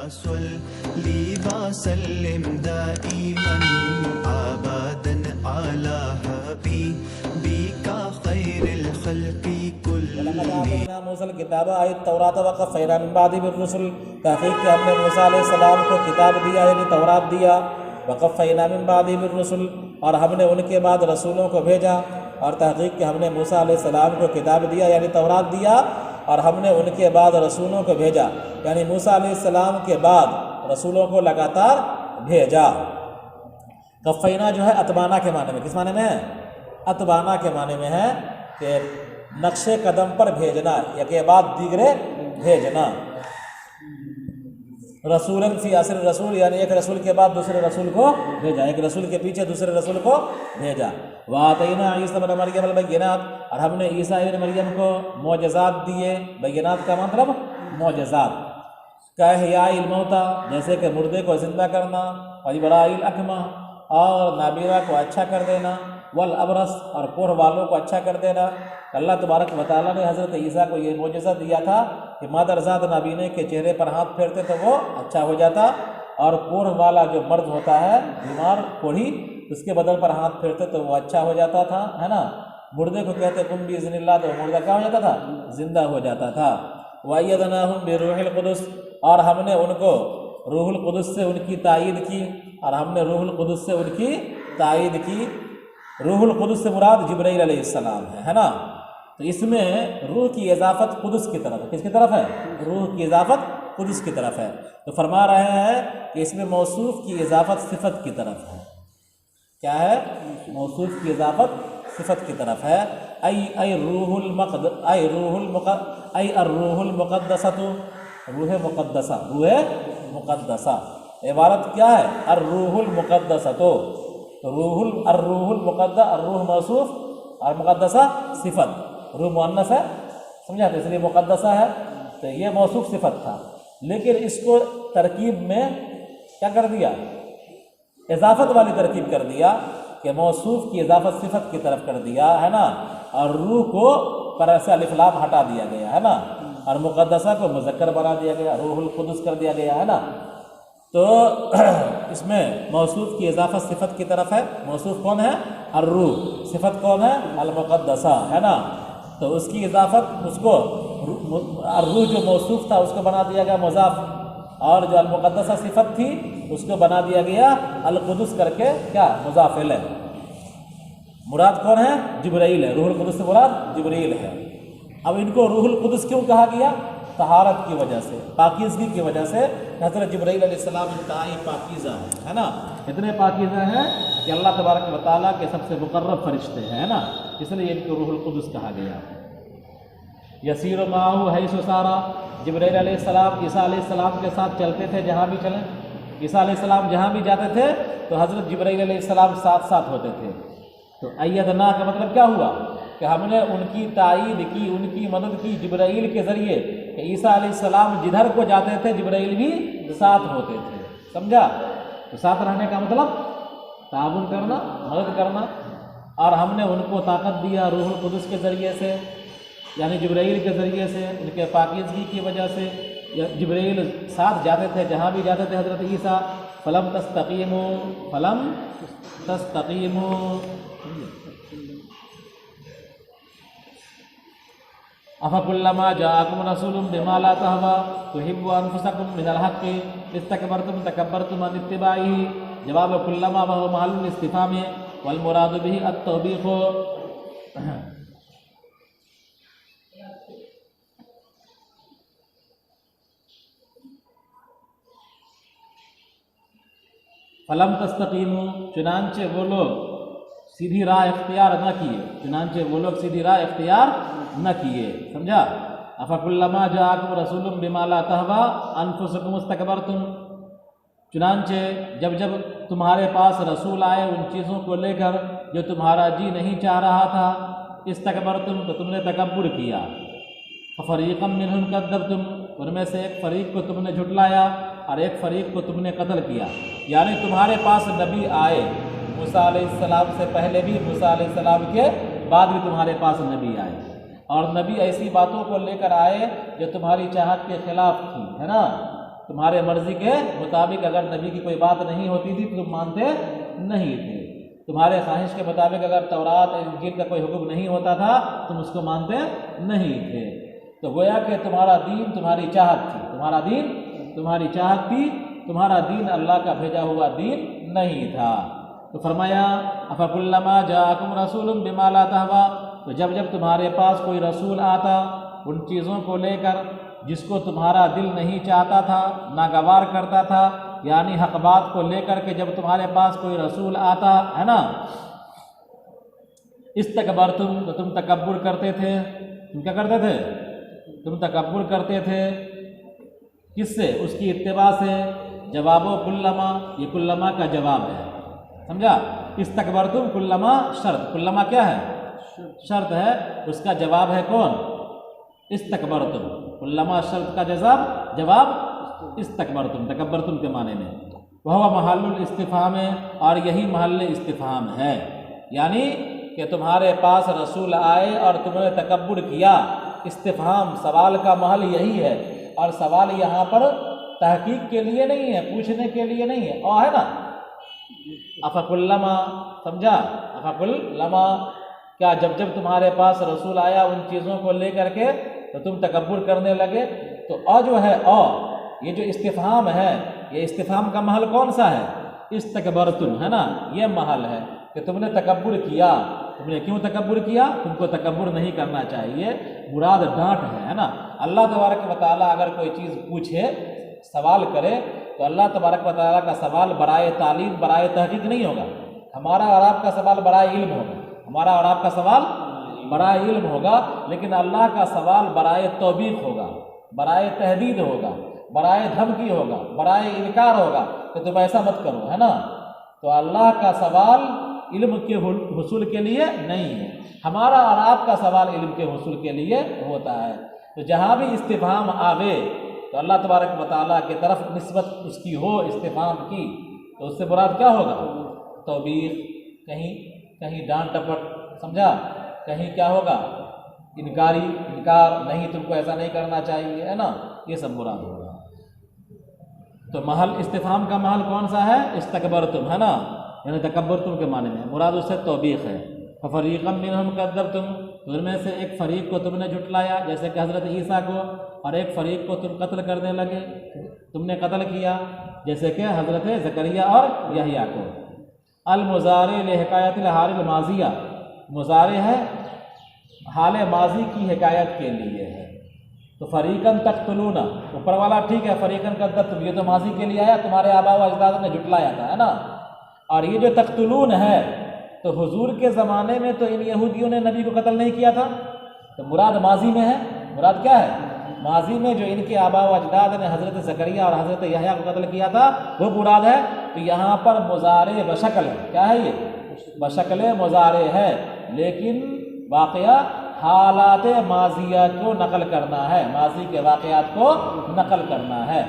صل وسلم دائما ابدا على حبيبك خير الخلق ولقد آتينا موسى الكتاب آي التوراة وقفينا من بعده بالرسل، تحقیق کہ ہم نے موسیٰ علیہ السلام کو کتاب دیا یعنی تورات دیا، وقفینا من بعده بالرسل اور ہم نے ان کے بعد رسولوں کو بھیجا، اور تحقیق کہ ہم نے موسیٰ علیہ السلام کو کتاب دیا یعنی تورات دیا اور ہم نے ان کے بعد رسولوں کو بھیجا، یعنی موسیٰ علیہ السلام کے بعد رسولوں کو لگاتار بھیجا۔ قفینا جو ہے اتبانا کے معنی میں، کس معنی میں ہے؟ اتبانا کے معنی میں ہے کہ نقش قدم پر بھیجنا، یک بعد دیگرے بھیجنا۔ رسول فی اصل رسول یعنی ایک رسول کے بعد دوسرے رسول کو بھیجا، ایک رسول کے پیچھے دوسرے رسول کو بھیجا۔ وآتینا عیسی ابن مریم البینات اور ہم نے عیسیٰ ابن مریم کو معجزات دیے، بینات کا مطلب معجزات، کاحیاء الموتى جیسے کہ مردے کو زندہ کرنا، وابراء الاکمہ اور نابینا کو اچھا کر دینا، والابرص اور کوڑھ والوں کو اچھا کر دینا۔ اللہ تبارک و تعالیٰ نے حضرت عیسیٰ کو یہ معجزہ دیا تھا کہ مادرزاد نابینے کے چہرے پر ہاتھ پھیرتے تو وہ اچھا ہو جاتا، اور کوڑھ والا جو مرد ہوتا ہے بیمار کوڑھی، اس کے بدن پر ہاتھ پھیرتے تو وہ اچھا ہو جاتا تھا، ہے نا۔ مردے کو کہتے قم بإذن اللہ تو مردہ کیا ہو جاتا تھا؟ زندہ ہو جاتا تھا۔ وَأَيَّدْنَاهُمْ بِرُوحِ الْقُدُسِ اور ہم نے ان کو روح القدس سے ان کی تائید کی، اور ہم نے روح القدس سے ان کی تائید کی۔ روح القدس سے مراد جبرائیل علیہ السلام ہے نا۔ تو اس میں روح کی اضافت قدس کی طرف ہے، کس کی طرف ہے؟ روح کی اضافت قدس کی طرف ہے۔ تو فرما رہے ہیں کہ اس میں موصوف کی اضافت صفت کی طرف ہے۔ کیا ہے؟ موصوف کی اضافت صفت کی طرف ہے۔ الروح المقدسہ، روح مقدسہ، روح مقدسہ عبارت کیا ہے؟ الروح المقدسہ، تو الروح المقدس، الروح موصوف اور مقدسہ صفت، روح مؤنث ہے، سمجھا؟ تو اس لیے مقدسہ ہے، تو یہ موصوف صفت تھا، لیکن اس کو ترکیب میں کیا کر دیا؟ اضافت والی ترکیب کر دیا کہ موصوف کی اضافت صفت کی طرف کر دیا ہے نا، اور روح کو پر سے الف لام ہٹا دیا گیا ہے نا، اور مقدسہ کو مذکر بنا دیا گیا، روح القدس کر دیا گیا ہے نا۔ تو اس میں موصوف کی اضافت صفت کی طرف ہے۔ موصوف کون ہے؟ الروح، صفت کون ہے؟ المقدسہ ہے نا۔ تو اس کی اضافت، اس کو الروح جو موصوف تھا اس کو بنا دیا گیا مضاف، اور جو المقدسہ صفت تھی اس کو بنا دیا گیا القدس کر کے کیا؟ مضاف الیہ۔ مراد کون ہے؟ جبرائیل ہے، روح القدس سے مراد جبرائیل ہے۔ اب ان کو روح القدس کیوں کہا گیا؟ طہارت کی وجہ سے، پاکیزگی کی وجہ سے۔ حضرت جبرائیل علیہ السلام انتہائی پاکیزہ ہے نا، اتنے پاکیزہ ہیں کہ اللہ تبارک و تعالیٰ کے سب سے مقرب فرشتے ہیں نا، اس لیے ان کو روح القدس کہا گیا۔ یسیر معہ حیث سارا، جبرائیل علیہ السلام عیسیٰ علیہ السلام کے ساتھ چلتے تھے جہاں بھی چلیں، عیسیٰ علیہ السلام جہاں بھی جاتے تھے تو حضرت جبرائیل علیہ السلام ساتھ ساتھ ہوتے تھے۔ تو ایدنا کا مطلب کیا ہوا؟ کہ ہم نے ان کی تائید کی، ان کی مدد کی جبرائیل کے ذریعے، کہ عیسیٰ علیہ السلام جدھر کو جاتے تھے جبرائیل بھی ساتھ ہوتے تھے، سمجھا؟ تو ساتھ رہنے کا مطلب تعاون کرنا، مدد کرنا، اور ہم نے ان کو طاقت دیا روح القدس کے ذریعے سے، یعنی جبرائیل کے ذریعے سے، ان کے پاکیزگی کی وجہ سے۔ جبرائیل ساتھ جاتے تھے جہاں بھی جاتے تھے حضرت عیسیٰ۔ فلم تستقیموا افکلما جاءکم رسول بما لا تهوى تحبوا انفسکم من الحق استکبرتم تکبرتم عن اتباعه۔ جواب کلما وهو محل الاستفهام والمراد به التوبیخ۔ فلم تستقیموا، چنانچہ وہ لوگ سیدھی راہ اختیار نہ کیے، چنانچہ وہ لوگ سیدھی راہ اختیار نہ کیے، سمجھا؟ افکلما جاءکم رسول بما لا تهوى انفسکم استکبرتم، چنانچہ جب جب تمہارے پاس رسول آئے ان چیزوں کو لے کر جو تمہارا جی نہیں چاہ رہا تھا، استکبرتم تو تم نے تکبر کیا، ففریقا منہم کذبتم، ان میں سے ایک فریق کو تم نے جھٹلایا اور ایک فریق کو تم نے قتل کیا۔ یعنی تمہارے پاس نبی آئے، موسیٰ علیہ السلام سے پہلے بھی، موسیٰ علیہ السلام کے بعد بھی تمہارے پاس نبی آئے، اور نبی ایسی باتوں کو لے کر آئے جو تمہاری چاہت کے خلاف تھی، ہے نا۔ تمہارے مرضی کے مطابق اگر نبی کی کوئی بات نہیں ہوتی تھی تو تم مانتے نہیں تھے، تمہارے خواہش کے مطابق اگر تورات انجیل کا کوئی حکم نہیں ہوتا تھا تم اس کو مانتے نہیں تھے۔ تو گویا کہ تمہارا دین تمہاری چاہت تھی، تمہارا دین تمہاری چاہت تھی، تمہارا دین اللہ کا بھیجا ہوا دین نہیں تھا۔ تو فرمایا افکلما جاءکم رسول بما لا تہوی، تو جب جب تمہارے پاس کوئی رسول آتا ان چیزوں کو لے کر جس کو تمہارا دل نہیں چاہتا تھا، ناگوار کرتا تھا، یعنی حق بات کو لے کر کے جب تمہارے پاس کوئی رسول آتا ہے نا، استکبرتم، تو تم تکبر کرتے تھے۔ تم کیا کرتے تھے؟ تم تکبر کرتے تھے۔ کس سے؟ اس کی اتباع سے۔ جواب و کلما، یہ کلما کا جواب ہے، سمجھا؟ استکبرتم کلما شرط، کلما کیا ہے؟ شرط ہے، اس کا جواب ہے کون؟ استکبرتم، کلما شرط کا جواب استکبرتم، تکبرتم کے معنی میں۔ وہ محل الاستفہام ہے، اور یہی محل استفہام ہے، یعنی کہ تمہارے پاس رسول آئے اور تم نے تکبر کیا۔ استفہام سوال کا محل یہی ہے، اور سوال یہاں پر تحقیق کے لیے نہیں ہے، پوچھنے کے لیے نہیں ہے، اور ہے نا افکلما، سمجھا؟ افکلما، کیا جب جب تمہارے پاس رسول آیا ان چیزوں کو لے کر کے تو تم تکبر کرنے لگے؟ تو جو ہے یہ جو استفہام ہے، یہ استفہام کا محل کون سا ہے؟ استکبرتم، ہے نا، یہ محل ہے کہ تم نے تکبر کیا۔ تم نے کیوں تکبر کیا؟ تم کو تکبر نہیں کرنا چاہیے، مراد ڈانٹ ہے نا۔ اللہ تبارک و تعالیٰ اگر کوئی چیز پوچھے، سوال کرے، تو اللہ تبارک و تعالیٰ کا سوال برائے تعلیم، برائے تحقیق نہیں ہوگا۔ ہمارا اور آپ کا سوال برائے علم ہوگا، ہمارا اور آپ کا سوال برائے علم ہوگا، لیکن اللہ کا سوال برائے توبیخ ہوگا، برائے تہدید ہوگا، برائے دھمکی ہوگا، برائے انکار ہوگا کہ تم ایسا مت کرو، ہے نا۔ تو اللہ کا سوال علم کے حصول کے لیے نہیں ہے، ہمارا اور آپ کا سوال علم کے حصول کے لیے ہوتا ہے۔ تو جہاں بھی استفہام آوے تو اللہ تبارک و تعالیٰ کی طرف نسبت اس کی ہو استفہام کی، تو اس سے مراد کیا ہوگا؟ توبیخ، کہیں ڈانٹ ٹپٹ، سمجھا؟ کہیں کیا ہوگا؟ انکار، نہیں تم کو ایسا نہیں کرنا چاہیے، ہے نا، یہ سب مراد ہوگا۔ تو محل استفہام کا محل کون سا ہے؟ استکبرتم، ہے نا، یعنی تکبرتم کے معنی میں، مراد اس سے توبیخ ہے۔ فَفَرِيقًا مِّنْهُمْ كَذَّبْتُمْ، ان میں سے ایک فریق کو تم نے جھٹلایا، جیسے کہ حضرت عیسیٰ کو، اور ایک فریق کو تم قتل کرنے لگے، تم نے قتل کیا، جیسے کہ حضرت زکریا اور یحییٰ کو۔ المضارع لحکایت الحال الماضیہ، مضارع ہے حال ماضی کی حکایت کے لیے ہے۔ تو فریقاً تقتلون، اوپر والا ٹھیک ہے، فریقاً کذبتم، یہ تو ماضی کے لیے آیا، تمہارے آباء و اجداد نے جھٹلایا تھا، ہے نا۔ اور یہ جو تقتلون ہے تو حضور کے زمانے میں تو ان یہودیوں نے نبی کو قتل نہیں کیا تھا، تو مراد ماضی میں ہے، مراد کیا ہے؟ ماضی میں جو ان کے آباء و اجداد نے حضرت زکریا اور حضرت یحییٰ کو قتل کیا تھا وہ مراد ہے۔ تو یہاں پر مضارع بشکل ہے، کیا ہے؟ یہ بشکل مضارع ہے، لیکن واقعہ حالات ماضیہ کو نقل کرنا ہے، ماضی کے واقعات کو نقل کرنا ہے۔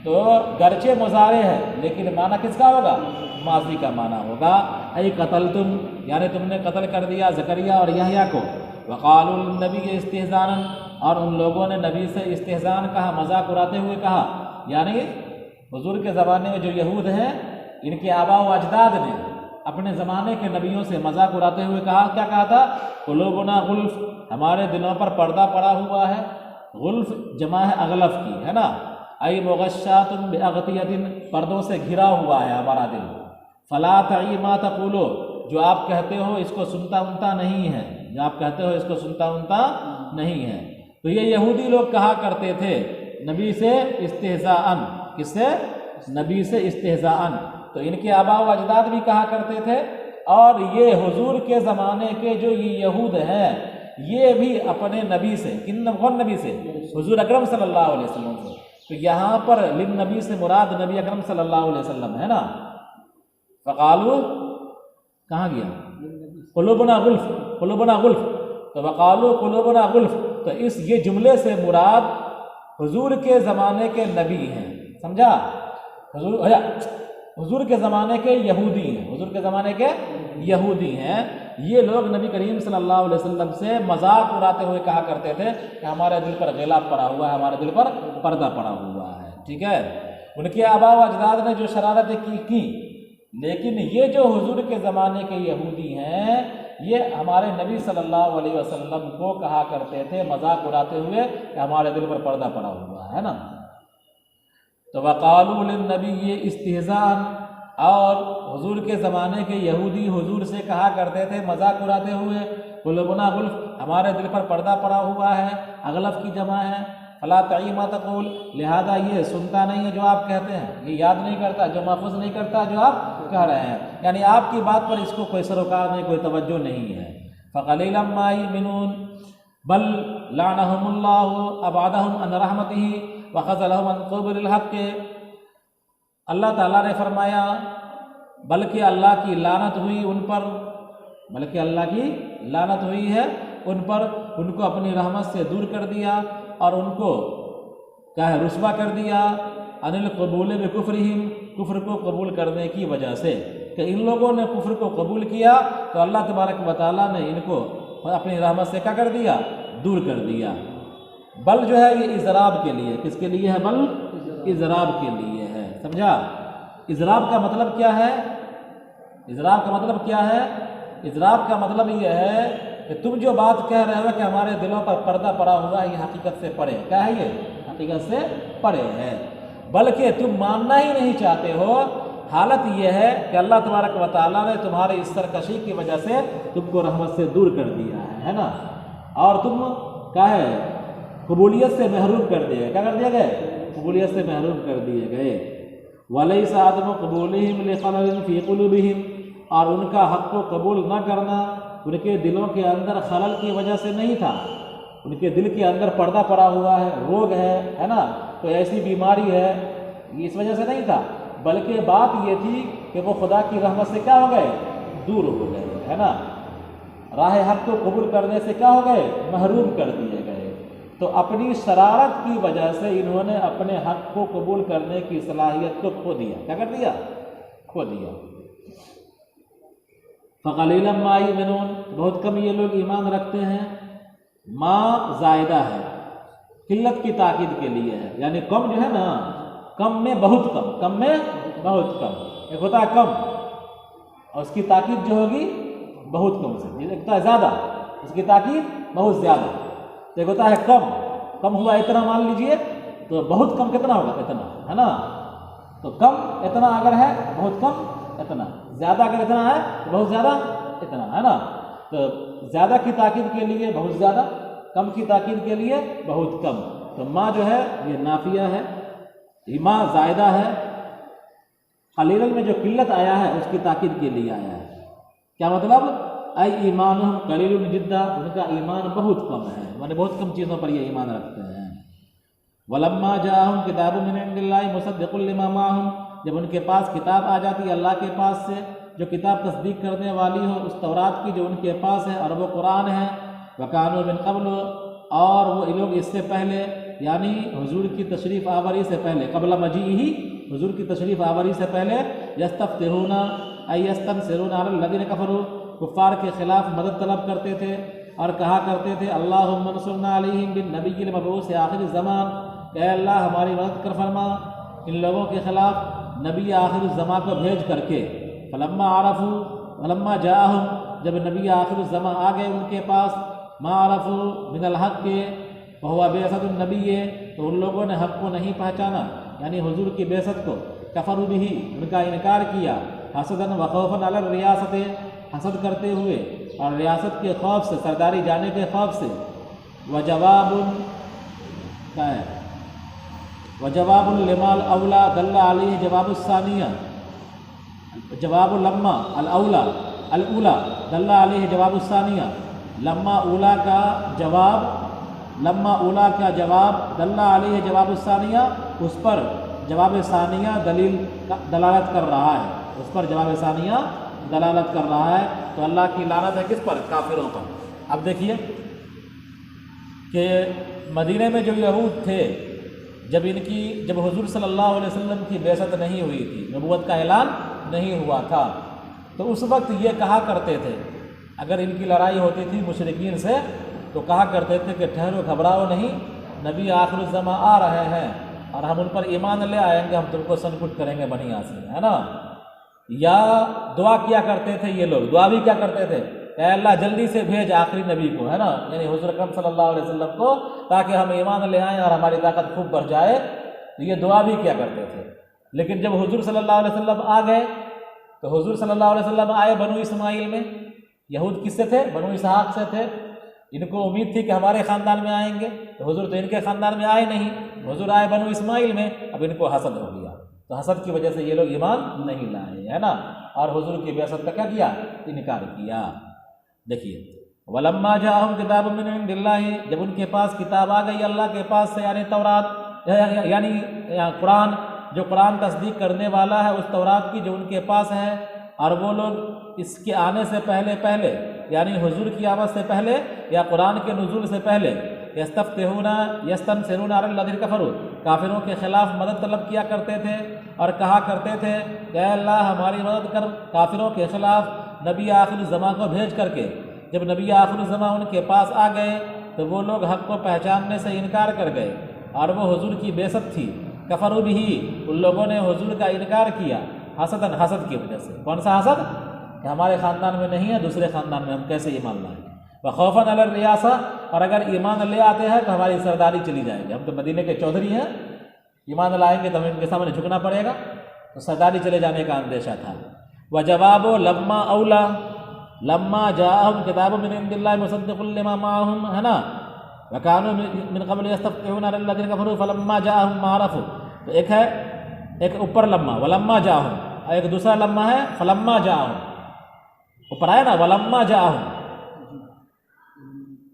تو گرچہ مضارع ہے لیکن معنی کس کا ہوگا؟ ماضی کا معنی ہوگا۔ ای قتلتم، یعنی تم نے قتل کر دیا زکریا اور یحییٰ کو۔ وقالوا النبی استہزاءً، اور ان لوگوں نے نبی سے استہزاء کہا، مذاق اڑاتے ہوئے کہا، یعنی حضور کے زمانے میں جو یہود ہیں ان کے آباء و اجداد نے اپنے زمانے کے نبیوں سے مذاق اڑاتے ہوئے کہا، کیا کہا تھا؟ قلوبنا غلف، ہمارے دلوں پر پردہ پڑا ہوا ہے۔ غلف جمع ہے اغلف کی، ہے نا۔ ای مغشات باغطیۃ، پردوں سے گھرا ہوا ہے ہمارا دل۔ فلا تعی ما تقولو، جو آپ کہتے ہو اس کو سنتا انتا نہیں ہے، جو آپ کہتے ہو اس کو سنتا انتا نہیں ہے۔ تو یہ یہودی لوگ کہا کرتے تھے نبی سے استہزاءً، کس سے؟ نبی سے استہزاءً۔ تو ان کے آباء و اجداد بھی کہا کرتے تھے، اور یہ حضور کے زمانے کے جو یہ یہود ہیں یہ بھی اپنے نبی سے، کون نبی سے؟ حضور اکرم صلی اللہ علیہ وسلم سے۔ تو یہاں پر للنبی سے مراد نبی اکرم صلی اللہ علیہ وسلم ہے نا۔ فقالوا، کہاں گیا؟ قلوبنا غلف، قلوبنا غلف، تو وقالوا قلوبنا غلف، تو یہ جملے سے مراد حضور کے زمانے کے نبی ہیں، سمجھا؟ حضور کے زمانے کے یہودی ہیں، حضور کے زمانے کے یہودی ہیں۔ یہ لوگ نبی کریم صلی اللہ علیہ وسلم سے مذاق اڑاتے ہوئے کہا کرتے تھے کہ ہمارے دل پر غلاف پڑا ہوا ہے، ہمارے دل پر پردہ پڑا ہوا ہے۔ ٹھیک ہے، ان کے آباء و اجداد نے جو شرارتیں کی، لیکن یہ جو حضور کے زمانے کے یہودی ہیں یہ ہمارے نبی صلی اللہ علیہ وسلم کو کہا کرتے تھے مذاق اڑاتے ہوئے کہ ہمارے دل پر پردہ پڑا ہوا ہے نا۔ تو وقالوا للنبی استہزاء، اور حضور کے زمانے کے یہودی حضور سے کہا کرتے تھے مذاق اڑاتے ہوئے قلوبنا غلف، ہمارے دل پر پردہ پڑا ہوا ہے، اغلف کی جمع ہے، فلا تعی ما تقول، لہذا یہ سنتا نہیں ہے جو آپ کہتے ہیں، یہ یاد نہیں کرتا، جو محفوظ نہیں کرتا جو آپ کہہ رہے ہیں، یعنی آپ کی بات پر اس کو کوئی سروکار نہیں، کوئی توجہ نہیں ہے۔ فقلیلا ما یؤمنون بل لعنهم اللہ ابعدهم عن رحمتہ وخذلهم عن قبول الحق، اللہ تعالیٰ نے فرمایا بلکہ اللہ کی لعنت ہوئی ان پر، بلکہ اللہ کی لعنت ہوئی ہے ان پر، ان کو اپنی رحمت سے دور کر دیا اور ان کو کیا ہے رسوا کر دیا، عن القبول بکفرہم، کفر کو قبول کرنے کی وجہ سے، کہ ان لوگوں نے کفر کو قبول کیا تو اللہ تبارک و تعالیٰ نے ان کو اپنی رحمت سے کیا کر دیا، دور کر دیا۔ بل جو ہے یہ اضراب کے لیے، کس کے لیے ہے؟ بل اضراب کے لیے ہے، سمجھا؟ اضراب کا مطلب کیا ہے؟ اضراب کا مطلب کیا ہے؟ اضراب کا مطلب یہ ہے کہ تم جو بات کہہ رہے ہو کہ ہمارے دلوں پر پردہ پڑا ہوا ہے، یہ حقیقت سے پرے، کیا ہے یہ؟ حقیقت سے پرے ہے، بلکہ تم ماننا ہی نہیں چاہتے ہو۔ حالت یہ ہے کہ اللہ تبارک و تعالیٰ نے تمہاری اس سرکشی کی وجہ سے تم کو رحمت سے دور کر دیا ہے نا، اور تم کیا ہے قبولیت سے محروم کر دیے، کیا کر دیے گئے؟ قبولیت سے محروم کر دیے گئے۔ وَلَيْسَ عَدْمُ قُبُولِهِمْ لِخَلَلٍ فِي قُلُوبِهِمْ، اور ان کا حق کو قبول نہ کرنا ان کے دلوں کے اندر خلل کی وجہ سے نہیں تھا، ان کے دل کے اندر پردہ پڑا ہوا ہے، روگ ہے نا، تو ایسی بیماری ہے، اس وجہ سے نہیں تھا، بلکہ بات یہ تھی کہ وہ خدا کی رحمت سے کیا ہو گئے؟ دور ہو گئے، ہے نا، راہ حق کو قبول کرنے سے کیا ہو گئے؟ محروم کر دیے گئے۔ تو اپنی شرارت کی وجہ سے انہوں نے اپنے حق کو قبول کرنے کی صلاحیت کو کھو دیا، کیا کر دیا؟ کھو دیا۔ فقلیلا ما یؤمنون، بہت کم یہ لوگ ایمان رکھتے ہیں۔ ما زائدہ ہے، قلت کی تاکید کے لیے ہے، یعنی کم جو ہے نا، کم میں بہت کم، کم میں بہت کم، ایک ہوتا ہے کم اور اس کی تاکید جو ہوگی بہت کم سے، ایک ہوتا ہے زیادہ، اس کی تاکید بہت زیادہ، ایک ہوتا ہے کم، کم ہوا اتنا مان لیجئے، تو بہت کم کتنا ہوگا؟ اتنا، ہے نا، تو کم اتنا اگر ہے، بہت کم اتنا، زیادہ اگر اتنا ہے تو بہت زیادہ اتنا، ہے نا، تو زیادہ کی تاکید کے لیے بہت زیادہ، کم کی تاکید کے لیے بہت کم، تو ما جو ہے یہ نافیہ ہے، ما زائدہ ہے، قلیلاً میں جو قلت آیا ہے اس کی تاکید کے لیے آیا ہے، کیا مطلب؟ اے ایمانہم قلیل جدا، ان کا ایمان بہت کم ہے، یعنی بہت کم چیزوں پر یہ ایمان رکھتے ہیں۔ ولما جاءہم کتاب من عند اللہ مصدق لما معہم، جب ان کے پاس کتاب آ جاتی ہے اللہ کے پاس سے، جو کتاب تصدیق کرنے والی ہو اس تورات کی جو ان کے پاس ہے، اور وہ قرآن ہے، وکانوا من قبل، اور وہ لوگ اس سے پہلے یعنی حضور کی تشریف آوری سے پہلے، قبل مجیئہ، حضور کی تشریف آوری سے پہلے، یستفتحون ای یستنصرون علی الذین کفروا، کفار کے خلاف مدد طلب کرتے تھے اور کہا کرتے تھے اللہم انصرنا علیہم بالنبی المبعوث آخر الزمان، کہ اے اللہ ہماری مدد کر فرما ان لوگوں کے خلاف نبی آخر الزمان کو بھیج کر کے۔ فلما عرفوا، فلما جاءہم، جب نبی آخر الزمان آ گئے ان کے پاس، ما عرفوا من الحق کے وہو بعثت النبی، تو ان لوگوں نے حق کو نہیں پہچانا، یعنی حضور کی بعثت کو، کفروا بہ، ان کا انکار کیا، حسدا وخوفا علی الریاست، حسد کرتے ہوئے اور ریاست کے خوف سے، سرداری جانے کے خوف سے۔ وجواب کیا ہے؟ وجواب لما الاولا دل علیہ جواب الثانیہ، جواب لما الاولا الاولا دل علیہ جواب الثانیہ، لما اولا کا جواب، لما اولا کا جواب دل علیہ جواب الثانیہ، اس پر جواب ثانیہ دلیل دلالت کر رہا ہے، اس پر جواب ثانیہ دلالت کر رہا ہے۔ تو اللہ کی لعنت ہے کس پر؟ کافروں پر۔ اب دیکھیے کہ مدینہ میں جو یہود تھے، جب حضور صلی اللہ علیہ وسلم کی بعثت نہیں ہوئی تھی، نبوت کا اعلان نہیں ہوا تھا، تو اس وقت یہ کہا کرتے تھے، اگر ان کی لڑائی ہوتی تھی مشرکین سے تو کہا کرتے تھے کہ ٹھہرو، گھبراؤ نہیں، نبی آخر الزمان آ رہے ہیں، اور ہم ان پر ایمان لے آئیں گے، ہم تم کو سن کٹ کریں گے بنی آسین، ہے نا. یا دعا کیا کرتے تھے یہ لوگ، دعا بھی کیا کرتے تھے کہ اے اللہ جلدی سے بھیج آخری نبی کو، ہے نا، یعنی حضور اکرم صلی اللہ علیہ وسلم کو، تاکہ ہم ایمان لے آئیں اور ہماری طاقت خوب بڑھ جائے. تو یہ دعا بھی کیا کرتے تھے. لیکن جب حضور صلی اللہ علیہ وسلم آ گئے تو حضور صلی اللہ علیہ وسلم آئے بنو اسماعیل میں. یہود کس سے تھے؟ بنو اسحاق سے تھے. ان کو امید تھی کہ ہمارے خاندان میں آئیں گے، تو حضور تو ان کے خاندان میں آئے نہیں، حضور آئے بنو اسماعیل میں. اب ان کو حسد ہو گیا، تو حسد کی وجہ سے یہ لوگ ایمان نہیں لائے، ہے نا، اور حضور کی بعثت کا کیا کیا؟ انکار کیا. دیکھیے ولما جاءہم کتاب من عند اللہ، جب ان کے پاس کتاب آ گئی اللہ کے پاس سے، یعنی تورات، یعنی قرآن، جو قرآن تصدیق کرنے والا ہے اس تورات کی جو ان کے پاس ہے. اور وہ لوگ اس کے آنے سے پہلے یعنی حضور کی آمد سے پہلے یا قرآن کے نزول سے پہلے یستفتحون یستنصرون علی الذین کفروا، کافروں کے خلاف مدد طلب کیا کرتے تھے اور کہا کرتے تھے کہ اے اللہ ہماری مدد کر کافروں کے خلاف نبی آخر الزماں کو بھیج کر کے. جب نبی آخر الزماں ان کے پاس آ گئے تو وہ لوگ حق کو پہچاننے سے انکار کر گئے، اور وہ حضور کی بعثت تھی. کفروا بھی، ان لوگوں نے حضور کا انکار کیا، حسداً، حسد کی وجہ سے. کون سا حسد؟ کہ ہمارے خاندان میں نہیں ہے، دوسرے خاندان میں ہم کیسے ایمان لائیں. وخوفاً علی الریاسہ، اور اگر ایمان لے آتے ہیں تو ہماری سرداری چلی جائے گی، ہم تو مدینے کے چودھری ہیں، ایمان لائیں گے تو ہمیں ان کے سامنے جھکنا پڑے گا، تو سرداری چلے جانے کا اندیشہ تھا. وجواب لما اولا لما جاءہم کتاب من عند اللہ مصدق لما معہم، ہے نا، وکانوا من قبل یستفتحون علی الذین کفروا فلما جاءہم ما عرفوا. تو ایک ہے، ایک اوپر لما ولما جاءہم، اور ایک دوسرا لما ہے فلما جاءہم. اوپر آیا نا ولما جاءہم،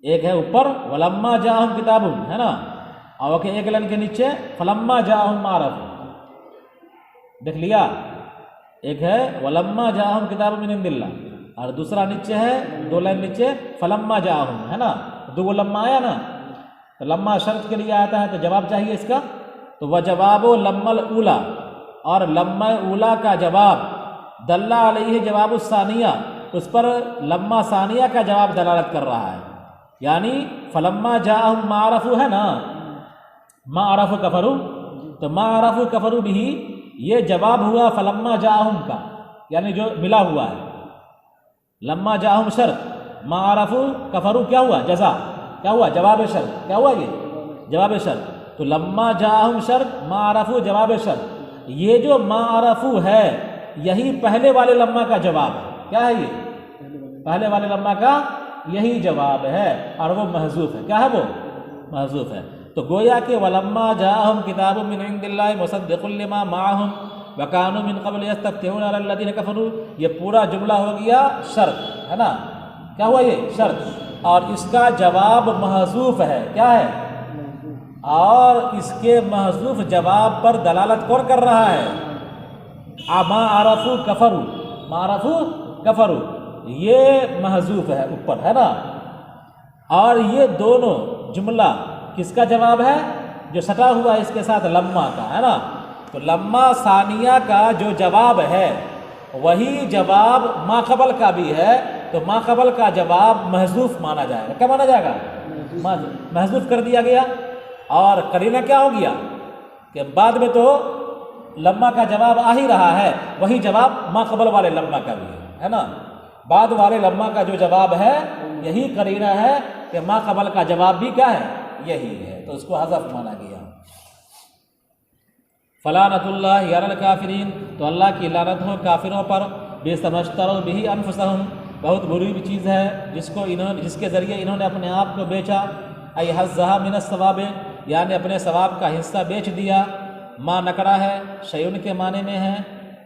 ایک ہے اوپر ولما جاءہم کتاب، ہے نا، اور ایک لائن کے نیچے فلما جاءہم ما عرفوا. دیکھ لیا، ایک ہے ولما جاءہم کتاب من عند اللہ، اور دوسرا نیچے ہے، دو لائن نیچے فلما جاءہم، ہے نا، دو لما آیا نا. تو لما شرط کے لیے آتا ہے تو جواب چاہیے اس کا. تو وجواب لما الاولا، اور لما اولا کا جواب دل علیہ جواب الثانیہ، اس پر لما ثانیہ کا جواب دلالت کر رہا ہے. یعنی فلما جاءہم ما عرفوا ہے نا، ما عرفوا کفروا، تو ما عرفوا کفروا بھی یہ جواب ہوا فلما جاءہم کا، یعنی جو ملا ہوا ہے. لما جاءہم شرط، ما عرفوا کفروا کیا ہوا؟ جزا، کیا ہوا؟ جواب شرط. کیا ہوا؟ یہ جواب شرط. تو لما جاءہم شرط، ما عرفوا جواب شرط. یہ جو ما عرفوا ہے یہی پہلے والے لما کا جواب ہے. کیا ہے یہ؟ پہلے والے لما کا یہی جواب ہے، اور وہ محذوف ہے. کیا ہے وہ؟ محذوف ہے. تو گویا کہ ولما جاءہم کتاب من عند اللہ مصدق لما معہم وکانوا من قبل یستفتحون علی الذین کفروا، یہ پورا جملہ ہو گیا شرط، ہے نا. کیا ہوا؟ یہ شرط، اور اس کا جواب محذوف ہے. کیا ہے؟ اور اس کے محذوف جواب پر دلالت کون کر رہا ہے؟ ما عرفوا کفروا، ما عرفوا کفروا، یہ محذوف ہے اوپر، ہے نا. اور یہ دونوں جملہ کس کا جواب ہے؟ جو سٹا ہوا اس کے ساتھ لما کا، ہے نا. تو لما ثانیہ کا جو جواب ہے وہی جواب ما قبل کا بھی ہے، تو ما قبل کا جواب محذوف مانا جائے گا. کیا مانا جائے گا؟ محذوف کر دیا گیا. اور قرینہ کیا ہو گیا کہ بعد میں تو لما کا جواب آ ہی رہا ہے، وہی جواب ما قبل والے لما کا بھی ہے نا. بعد والے لما کا جو جواب ہے یہی قرینہ ہے کہ ما قبل کا جواب بھی کیا ہے؟ یہی ہے. تو اس کو حذف مانا گیا. فلعنۃ اللہ علی الکافرین، تو اللہ کی لعنت ہو کافروں پر. بئس ما اشتروا بہ انفسہم، بہت بری چیز ہے جس کے ذریعے انہوں نے اپنے آپ کو بیچا. ای حظھا من الثواب، یعنی اپنے ثواب کا حصہ بیچ دیا. ما نکرہ ہے، شیئن کے معنی میں ہے.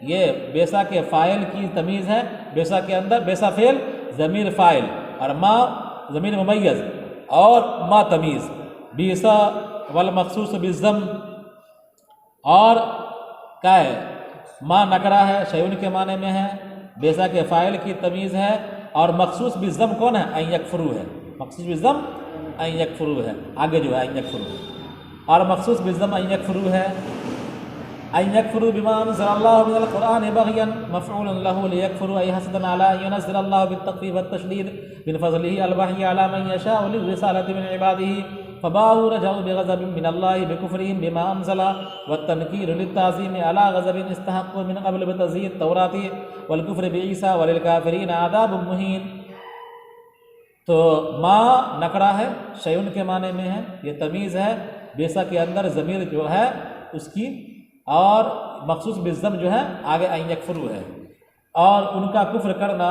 یہ بیسا کے فاعل کی تمیز ہے. بیسا کے اندر بیسا فعل ضمیر فاعل، اور ما ضمیر ممیز، اور ما تمیز. بیسا والمخصوص بالضم، اور کیا ہے؟ ما نکرہ ہے، شیئن کے معنی میں ہے. بیسا کے فاعل کی تمیز ہے، اور مخصوص بالضم کون ہے؟ ان یکفروا ہے. مخصوص بالضم ان یکفروا ہے، آگے جو ہے ان یکفروا، اور مخصوص بالضم ان یکفروا ہے. ان یکفروا بما انزل اللہ من القرآن بغیا مفعول له لیکفروا ای حسدا علی ان ینزل اللہ بالتخفیف والتشدید من فضلہ الوحی علی من یشاء للرسالۃ من عبادہ. فباءوا رجعوا بغضب من الله بكفرهم بما أنزل والتنكير للتعظيم على غضب استحقوا من قبل بتزييد التوراة والكفر بعيسى وللكافرين عذاب مهين. تو ما نکرا ہے شیون کے معنی میں ہے، یہ تمیز ہے، بیسا کے اندر ضمیر جو ہے اس کی، اور مخصوص بالضم جو ہے آگے ان یکفروا ہے. اور ان کا کفر کرنا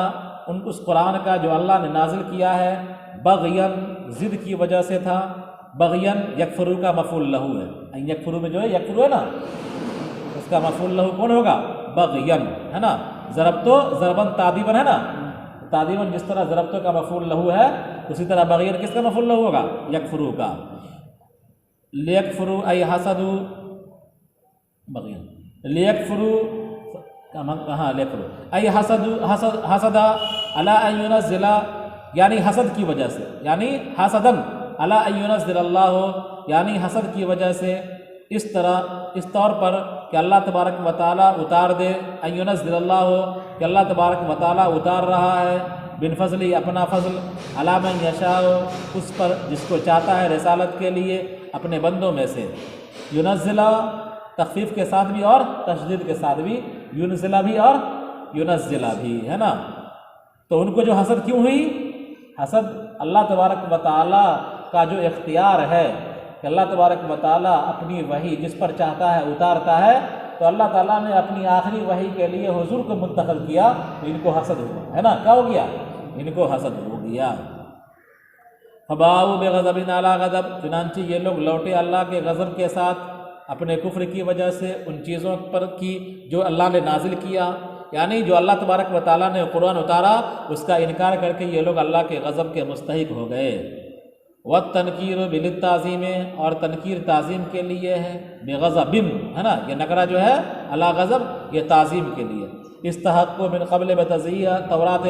ان اس قرآن کا جو اللہ نے نازل کیا ہے بغین ضد کی وجہ سے تھا. بغین یکفروا کا مفعول لہو ہے، ان یکفروا میں جو ہے یکفروا ہے نا، اس کا مفعول لہو کون ہوگا؟ بغین ہے نا. ضرب تو ضربن تعدیبن ہے نا، تعدیبن جس طرح ضربتوں کا مفعول لہو ہے اسی طرح بغیر کس کا مفعول لہو ہوگا؟ یکفروا کا. لیکفروا ای حسدوا بغیر لیکفروا کہاں لیکفروا ای حسد علی ان ینزل، یعنی حسد کی وجہ سے، یعنی حسدن علی ان ینزل اللہ، یعنی حسد کی وجہ سے اس طور پر کہ اللہ تبارک و تعالیٰ اتار دے. ان ینزل اللہ، کہ اللہ تبارک و تعالیٰ اتار رہا ہے بن فضلی اپنا فضل علی من یشاء، اس پر جس کو چاہتا ہے رسالت کے لیے اپنے بندوں میں سے. ینزلہ تخفیف کے ساتھ بھی اور تشدید کے ساتھ بھی، ینزلہ بھی اور ینزلہ بھی ہے نا. تو ان کو جو حسد کیوں ہوئی؟ حسد اللہ تبارک و تعالیٰ کا جو اختیار ہے کہ اللہ تبارک و تعالیٰ اپنی وحی جس پر چاہتا ہے اتارتا ہے، تو اللہ تعالیٰ نے اپنی آخری وحی کے لیے حضور کو منتخب کیا، تو ان کو حسد ہوا ہے نا. کیا ہو گیا؟ ان کو حسد ہو گیا. فباؤوا بغضب علی غضب، چنانچہ یہ لوگ لوٹے اللہ کے غضب کے ساتھ اپنے کفر کی وجہ سے ان چیزوں پر کی جو اللہ نے نازل کیا، یعنی جو اللہ تبارک و تعالیٰ نے قرآن اتارا اس کا انکار کر کے یہ لوگ اللہ کے غضب کے مستحق ہو گئے. والتنکیر بالتعظیم، اور تنکیر تعظیم کے لیے ہے، بغضب ہے نا، یہ نکرہ جو ہے اللہ غضب یہ تعظیم کے لیے. استحقوا من قبل بتضییع التوراۃ،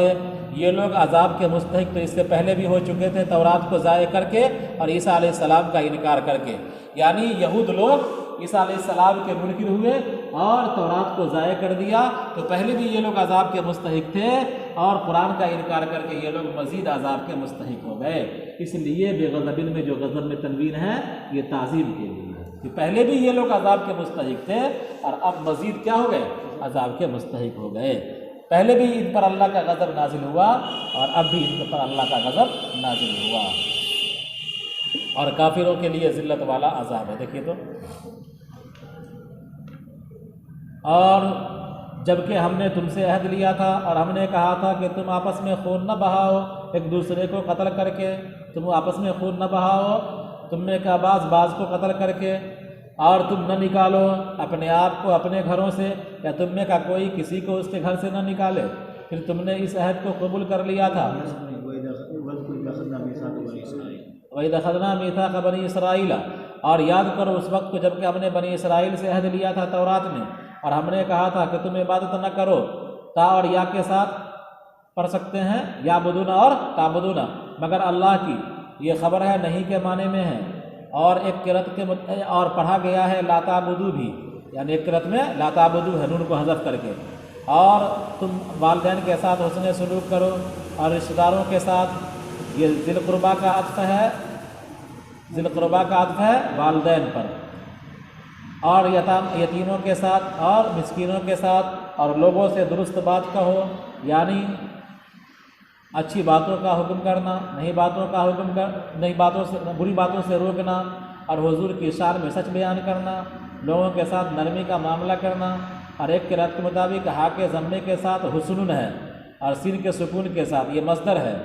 یہ لوگ عذاب کے مستحق تو اس سے پہلے بھی ہو چکے تھے تورات کو ضائع کر کے اور عیسیٰ علیہ السلام کا انکار کر کے. یعنی یہود لوگ عیسیٰ علیہ السلام کے منکر ہوئے اور تورات کو ضائع کر دیا، تو پہلے بھی یہ لوگ عذاب کے مستحق تھے اور قرآن کا انکار کر کے یہ لوگ مزید عذاب کے مستحق ہو گئے. اس لیے بغضب میں جو غضب میں تنوین ہے یہ تعظیم کے لیے ہے کہ پہلے بھی یہ لوگ عذاب کے مستحق تھے اور اب مزید کیا ہو گئے؟ عذاب کے مستحق ہو گئے. پہلے بھی ان پر اللہ کا غضب نازل ہوا اور اب بھی ان پر اللہ کا غضب نازل ہوا، اور کافروں کے لیے ذلت والا عذاب ہے. دیکھیے تو، اور جبکہ ہم نے تم سے عہد لیا تھا اور ہم نے کہا تھا کہ تم آپس میں خون نہ بہاؤ، ایک دوسرے کو قتل کر کے تم آپس میں خون نہ بہاؤ، تم نے کہا بعض کو قتل کر کے، اور تم نہ نکالو اپنے آپ کو اپنے گھروں سے، یا تم نے کہا کوئی کسی کو اس کے گھر سے نہ نکالے. پھر تم نے اس عہد کو قبول کر لیا تھا. وَإِذْ أَخَذْنَا مِيثَاقَ بَنِي إِسْرَائِيلَ، اور یاد کرو اس وقت کو جب کہ ہم نے بنی اسرائیل سے عہد لیا تھا تورات میں، اور ہم نے کہا تھا کہ تم عبادت نہ کرو، تا اور یا کے ساتھ پڑھ سکتے ہیں، یا بدون اور تعبدون، مگر اللہ کی. یہ خبر ہے نہیں کے معنی میں ہے، اور ایک قرأت کے اور پڑھا گیا ہے لا تعبدو بھی، یعنی ایک قرأت میں لا تعبدو ہے نون کو حذف کر کے. اور تم والدین کے ساتھ حسن سلوک کرو اور رشتہ داروں کے ساتھ. یہ ذی القربیٰ کا عطف ہے، ذی القربیٰ کا عطف ہے والدین پر. اور یتیموں کے ساتھ اور مسکینوں کے ساتھ، اور لوگوں سے درست بات کہو، یعنی اچھی باتوں کا حکم کرنا، نئی باتوں سے بری باتوں سے روکنا، اور حضور کی شان میں سچ بیان کرنا، لوگوں کے ساتھ نرمی کا معاملہ کرنا. اور ایک قرأت کے مطابق ہا کے ضمے کے ساتھ حسن ہے اور سین کے سکون کے ساتھ، یہ مصدر ہے،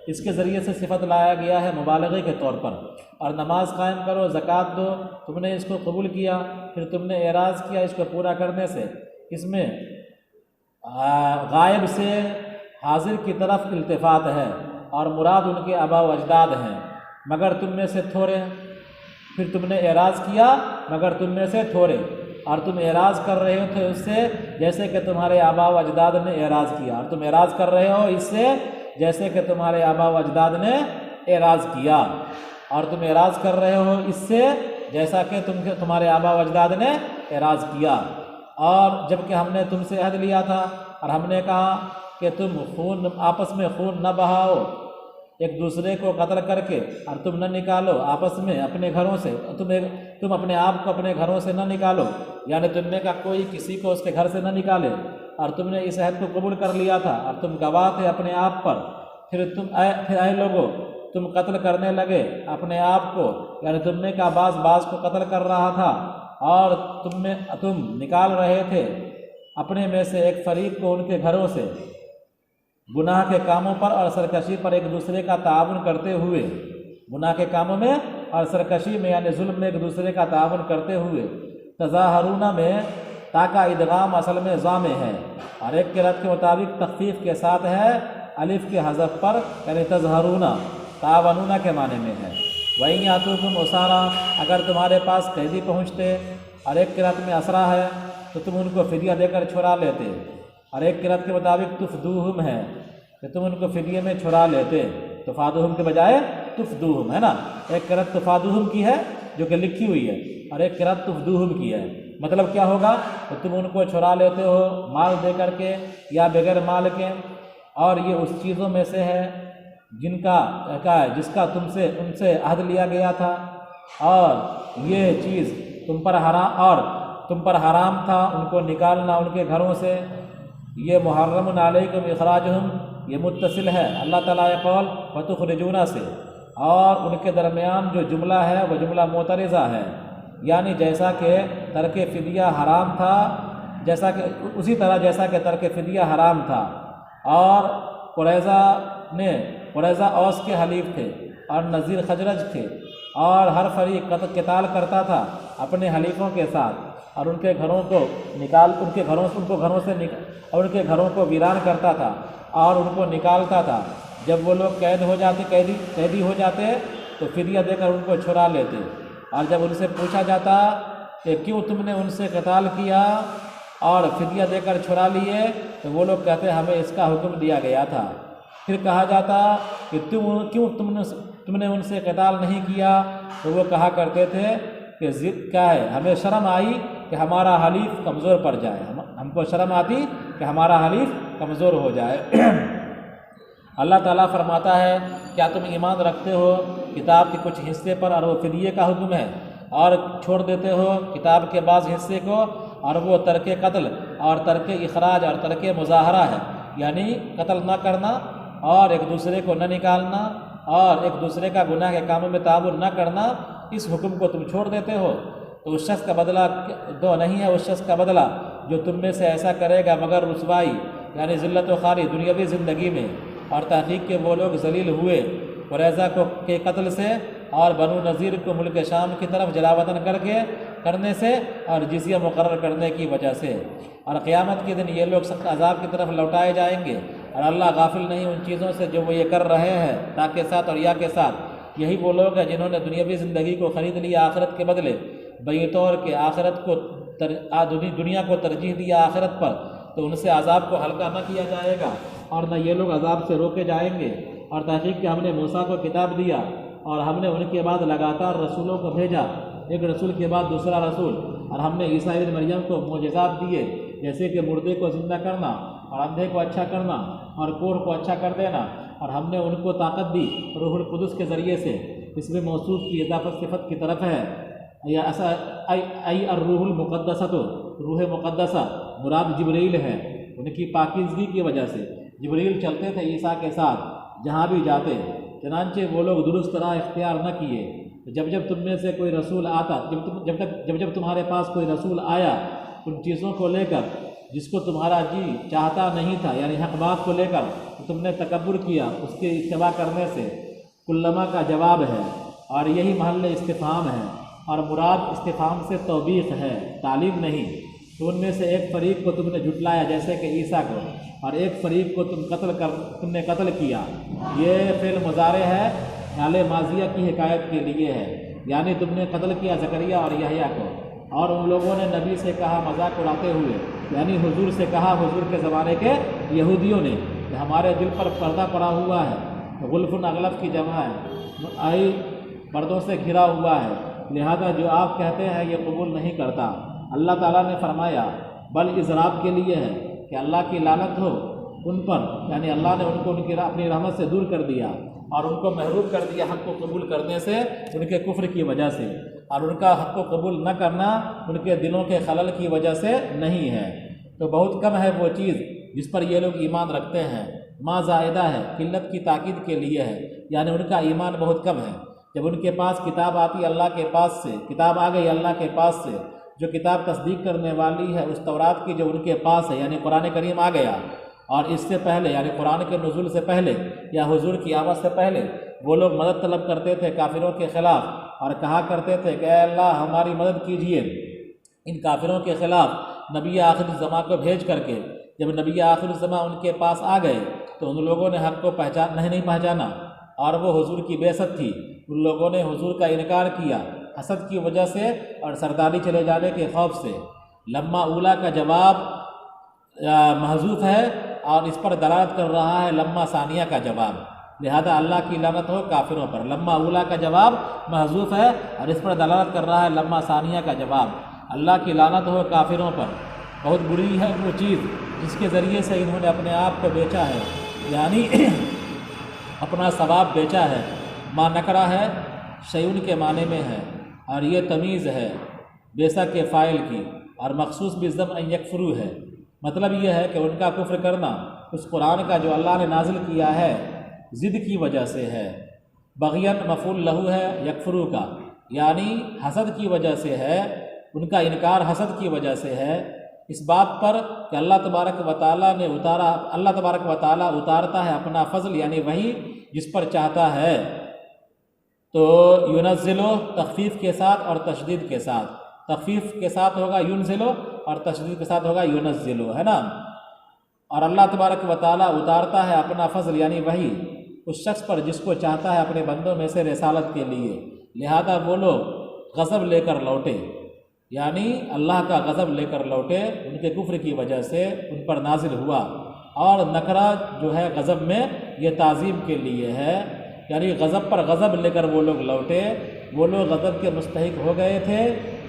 اس کے ذریعے سے صفت لایا گیا ہے مبالغے کے طور پر. اور نماز قائم کرو، زکوٰۃ دو، تم نے اس کو قبول کیا، پھر تم نے اعراض کیا اس کو پورا کرنے سے. اس میں غائب سے حاضر کی طرف التفات ہے، اور مراد ان کے آبا و اجداد ہیں، مگر تم میں سے تھوڑے. پھر تم نے اعراض کیا مگر تم میں سے تھوڑے، اور تم اعراض کر رہے تھے اس سے جیسے کہ تمہارے آبا و اجداد نے اعراض کیا، اور تم اعراض کر رہے ہو اس سے جیسے کہ تمہارے آبا و اجداد نے اعراض کیا، اور تم اعراض کر رہے ہو اس سے جیسا کہ تمہارے آبا و اجداد نے اعراض کیا. اور جب کہ ہم نے تم سے عہد لیا تھا اور ہم نے کہا کہ تم آپس میں خون نہ بہاؤ، ایک دوسرے کو قتل کر کے اور تم نہ نکالو آپس میں اپنے گھروں سے، تم اپنے آپ کو اپنے گھروں سے نہ نکالو، یعنی تم نے کہا کوئی کسی کو اس کے گھر سے نہ نکالے، اور تم نے اس عہد کو قبول کر لیا تھا اور تم گواہ تھے اپنے آپ پر، پھر اے لوگو تم قتل کرنے لگے اپنے آپ کو، یعنی تم نے کہا بعض کو قتل کر رہا تھا اور تم نکال رہے تھے اپنے میں سے ایک فریق کو ان کے گھروں سے گناہ کے کاموں پر اور سرکشی پر ایک دوسرے کا تعاون کرتے ہوئے، گناہ کے کاموں میں اور سرکشی میں یعنی ظلم میں ایک دوسرے کا تعاون کرتے ہوئے۔ تظاہرون میں تا کا ادغام اصل میں ضامع ہے، اور ایک قرأت کے مطابق تخفیف کے ساتھ ہے الف کے حذف پر، یعنی تظہرون تعاونون کے معنی میں ہے۔ وَإِن يَأْتُوكُمْ أُسَارَىٰ اگر تمہارے پاس قیدی پہنچتے، اور ایک قرأت میں اسرا ہے تو تم ان کو فدیہ دے کر چھڑا لیتے، اور ایک قرأت کے مطابق تفدوہم ہے کہ تم ان کو فدیے میں چھڑا لیتے، تفادوہم کے بجائے تفدوہم ہے نا، ایک قرأت تفادوہم کی ہے جو کہ لکھی ہوئی ہے، اور ایک قرأت تفدوہم کی ہے۔ مطلب کیا ہوگا کہ تم ان کو چھڑا لیتے ہو مال دے کر کے یا بغیر مال کے، اور یہ اس چیزوں میں سے ہے جس کا ان سے عہد لیا گیا تھا، اور یہ چیز تم پر حرام تھا ان کو نکالنا ان کے گھروں سے۔ یہ محرم علیکم اخراجہم یہ متصل ہے اللہ تعالیٰ قول وتخرجون سے، اور ان کے درمیان جو جملہ ہے وہ جملہ معترضہ ہے، یعنی جیسا کہ ترک فدیہ حرام تھا، اسی طرح جیسا کہ ترک فدیہ حرام تھا، اور قریظہ اوس کے حلیف تھے اور نذیر خزرج تھے، اور ہر فریق قتال کرتا تھا اپنے حلیفوں کے ساتھ، اور ان کے گھروں کو ویران کرتا تھا اور ان کو نکالتا تھا۔ جب وہ لوگ قیدی ہو جاتے تو فدیہ دے کر ان کو چھڑا لیتے، اور جب ان سے پوچھا جاتا کہ کیوں تم نے ان سے قتال کیا اور فدیہ دے کر چھڑا لیے، تو وہ لوگ کہتے ہمیں اس کا حکم دیا گیا تھا۔ پھر کہا جاتا کہ کیوں تم نے ان سے قتال نہیں کیا، تو وہ کہا کرتے تھے کہ کیا ہے ہمیں شرم آئی کہ ہمارا حلیف کمزور پڑ جائے، ہم کو شرم آتی کہ ہمارا حلیف کمزور ہو جائے۔ اللہ تعالیٰ فرماتا ہے کیا تم ایمان رکھتے ہو کتاب کے کچھ حصے پر اور وہ فدیے کا حکم ہے، اور چھوڑ دیتے ہو کتاب کے بعض حصے کو، اور وہ ترک قتل اور ترک اخراج اور ترک مظاہرہ ہے، یعنی قتل نہ کرنا اور ایک دوسرے کو نہ نکالنا اور ایک دوسرے کا گناہ کے کاموں میں تعاون نہ کرنا، اس حکم کو تم چھوڑ دیتے ہو، تو اس شخص کا بدلہ دو نہیں ہے، اس شخص کا بدلہ جو تم میں سے ایسا کرے گا مگر رسوائی، یعنی ذلت و خواری دنیاوی زندگی میں، اور تحقیق کے وہ لوگ ذلیل ہوئے قریظہ کے قتل سے اور بنو نذیر کو ملک شام کی طرف جلاوطن کرنے سے اور جزیہ مقرر کرنے کی وجہ سے، اور قیامت کے دن یہ لوگ سخت عذاب کی طرف لوٹائے جائیں گے، اور اللہ غافل نہیں ان چیزوں سے جو وہ یہ کر رہے ہیں، تا کے ساتھ اور یا کے ساتھ۔ یہی وہ لوگ ہیں جنہوں نے دنیاوی زندگی کو خرید لیا آخرت کے بدلے، بئی طور کہ دنیا کو ترجیح دیا آخرت پر، تو ان سے عذاب کو ہلکا نہ کیا جائے گا اور نہ یہ لوگ عذاب سے روکے جائیں گے۔ اور تحقیق کہ ہم نے موسیٰ کو کتاب دیا، اور ہم نے ان کے بعد لگاتار رسولوں کو بھیجا، ایک رسول کے بعد دوسرا رسول، اور ہم نے عیسیٰ ابن مریم کو معجزات دیے، جیسے کہ مردے کو زندہ کرنا اور اندھے کو اچھا کرنا اور کوڑھ کو اچھا کر دینا، اور ہم نے ان کو طاقت دی روح القدس کے ذریعے سے۔ اس میں موصوف کی اضافت صفت کی طرف ہے، ای الروح المقدسۃ، روح مقدسہ مراد جبریل ہے، ان کی پاکیزگی کی وجہ سے جبریل چلتے تھے عیسیٰ کے ساتھ جہاں بھی جاتے، چنانچہ وہ لوگ درست راہ اختیار نہ کیے۔ جب تم میں سے کوئی رسول آتا، جب تمہارے پاس کوئی رسول آیا ان چیزوں کو لے کر جس کو تمہارا جی چاہتا نہیں تھا، یعنی حق بات کو لے کر، تو تم نے تکبر کیا اس کے اتباع کرنے سے۔ کلما کا جواب ہے اور یہی محل استفہام ہے، اور مراد استفہام سے توبیخ ہے، تعلیم نہیں۔ تو ان میں سے ایک فریق کو تم نے جھٹلایا جیسے کہ عیسیٰ کو، اور ایک فریق کو تم نے قتل کیا۔ یہ فعل مضارع ہے، حال ماضیہ کی حکایت کے لیے ہے، یعنی تم نے قتل کیا زکریا اور یحییٰ کو۔ اور ان لوگوں نے نبی سے کہا مذاق اڑاتے ہوئے، یعنی حضور سے کہا، حضور کے زمانے کے یہودیوں نے، کہ ہمارے دل پر پردہ پڑا ہوا ہے، غلف اغلف کی جمع ہے، آئی پردوں سے گھرا ہوا ہے، لہذا جو آپ کہتے ہیں یہ قبول نہیں کرتا۔ اللہ تعالیٰ نے فرمایا بل اضراب کے لیے ہے کہ اللہ کی لعنت ہو ان پر، یعنی اللہ نے ان کو اپنی رحمت سے دور کر دیا، اور ان کو محروم کر دیا حق کو قبول کرنے سے ان کے کفر کی وجہ سے، اور ان کا حق کو قبول نہ کرنا ان کے دلوں کے خلل کی وجہ سے نہیں ہے۔ تو بہت کم ہے وہ چیز جس پر یہ لوگ ایمان رکھتے ہیں، ما زائدہ ہے، قلت کی تاکید کے لیے ہے، یعنی ان کا ایمان بہت کم ہے۔ جب ان کے پاس کتاب آتی اللہ کے پاس سے، کتاب آ گئی اللہ کے پاس سے، جو کتاب تصدیق کرنے والی ہے اس تورات کی جو ان کے پاس ہے، یعنی قرآن کریم آ گیا، اور اس سے پہلے یعنی قرآن کے نزول سے پہلے یا حضور کی آمد سے پہلے وہ لوگ مدد طلب کرتے تھے کافروں کے خلاف، اور کہا کرتے تھے کہ اے اللہ ہماری مدد کیجئے ان کافروں کے خلاف نبی آخر الزماں کو بھیج کر کے۔ جب نبی آخر الزماں ان کے پاس آ گئے تو ان لوگوں نے حق کو نہیں پہچانا، اور وہ حضور کی بعثت تھی، ان لوگوں نے حضور کا انکار کیا حسد کی وجہ سے اور سرداری چلے جانے کے خوف سے۔ لما اولا کا جواب محذوف ہے اور اس پر دلالت کر رہا ہے لما ثانیہ کا جواب، لہذا اللہ کی لعنت ہو کافروں پر۔ لما اولا کا جواب محذوف ہے اور اس پر دلالت کر رہا ہے لما ثانیہ کا جواب، اللہ کی لعنت ہو کافروں پر۔ بہت بری ہے وہ چیز جس کے ذریعے سے انہوں نے اپنے آپ کو بیچا ہے، یعنی اپنا ثواب بیچا ہے۔ ما نکرہ ہے شیون کے معنی میں ہے، اور یہ تمیز ہے بیسا کے فاعل کی، اور مخصوص بالضم ان یکفروا ہے۔ مطلب یہ ہے کہ ان کا کفر کرنا اس قرآن کا جو اللہ نے نازل کیا ہے ضد کی وجہ سے ہے۔ بغین مفعول لہو ہے یکفروا کا، یعنی حسد کی وجہ سے ہے، ان کا انکار حسد کی وجہ سے ہے، اس بات پر کہ اللہ تبارک و تعالیٰ نے اللہ تبارک و تعالیٰ اتارتا ہے اپنا فضل یعنی وہی جس پر چاہتا ہے۔ تو ینزلو تخفیف کے ساتھ اور تشدید کے ساتھ، تخفیف کے ساتھ ہوگا ینزلو اور تشدید کے ساتھ ہوگا ینزلو، ہے نا۔ اور اللہ تبارک و تعالیٰ اتارتا ہے اپنا فضل یعنی وہی اس شخص پر جس کو چاہتا ہے اپنے بندوں میں سے رسالت کے لیے، لہذا وہ لوگ غضب لے کر لوٹے، یعنی اللہ کا غضب لے کر لوٹے ان کے کفر کی وجہ سے ان پر نازل ہوا۔ اور نکرہ جو ہے غضب میں یہ تعظیم کے لیے ہے، یعنی غضب پر غضب لے کر وہ لوگ لوٹے، وہ لوگ غضب کے مستحق ہو گئے تھے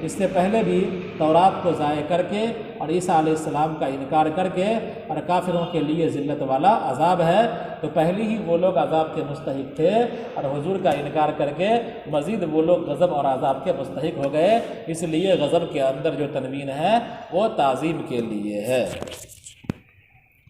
اس سے پہلے بھی تورات کو ضائع کر کے اور عیسیٰ علیہ السلام کا انکار کر کے، اور کافروں کے لیے ذلت والا عذاب ہے۔ تو پہلی ہی وہ لوگ عذاب کے مستحق تھے اور حضور کا انکار کر کے مزید وہ لوگ غضب اور عذاب کے مستحق ہو گئے، اس لیے غضب کے اندر جو تنوین ہے وہ تعظیم کے لیے ہے۔